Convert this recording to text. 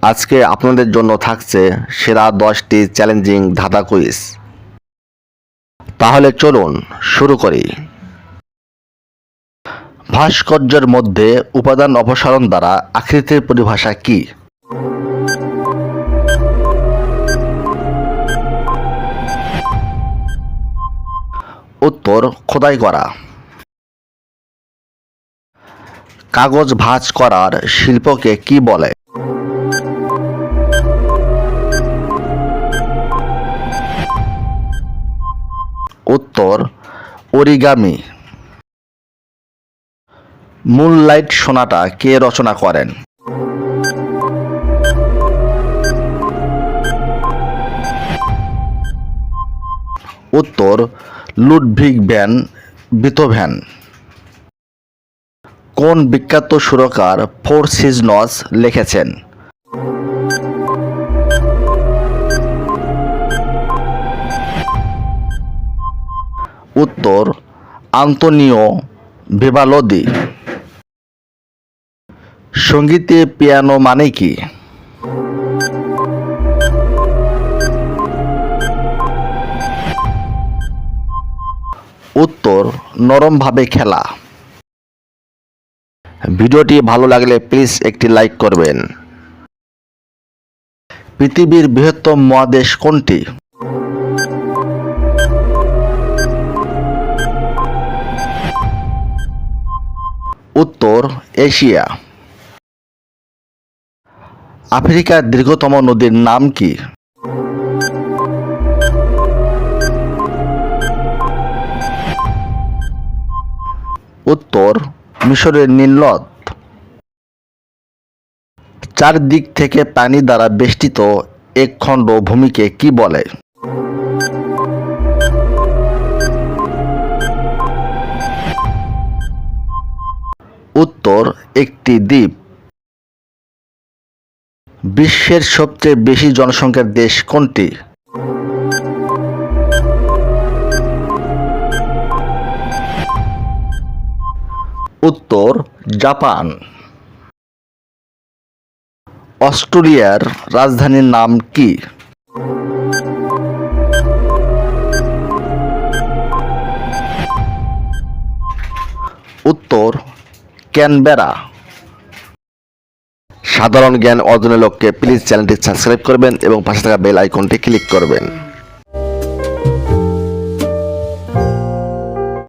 আজকে আপনাদের জন্য থাকছে সেরা 10টি চ্যালেঞ্জিং ধাঁধা কুইজ। তাহলে চলুন শুরু করি। ভাস্কর্যের মধ্যে উপাদান অপসারণ দ্বারা আকৃতির পরিভাষা কি? উত্তর খোদাই করা। কাগজ ভাঁজ করার শিল্পকে কি বলে? উত্তর অরিগামি। মুনলাইট সোনাটা কে রচনা করেন? উত্তর লুডভিগ ভ্যান বিথোভেন। কোন বিখ্যাত সুরকার ফোর সিজনস লিখেছেন? উত্তর আন্তোনিও ভিভালদি। সঙ্গীতে পিয়ানো মানে কি? উত্তর নরমভাবে খেলা। ভিডিওটি ভালো লাগলে প্লিজ একটি লাইক করবেন। পৃথিবীর বৃহত্তম মহাদেশ কোনটি? উত্তর এশিয়া। আফ্রিকার দীর্ঘতম নদীর নাম কি? উত্তর মিশরের নীল নদ। চারদিক থেকে পানি দ্বারা বেষ্টিত এক খণ্ড ভূমিকে কি বলে? উত্তর একটি দ্বীপ। বিশ্বের সবচেয়ে বেশি জনসংখ্যার দেশ কোনটি? উত্তর জাপান। অস্ট্রেলিয়ার রাজধানীর নাম কি? উত্তর ক্যানবেরা। সাধারণ জ্ঞান অর্জনের লক্ষ্যে প্লিজ চ্যানেলটি সাবস্ক্রাইব করবেন এবং পাশে থাকা বেল আইকনটি ক্লিক করবেন।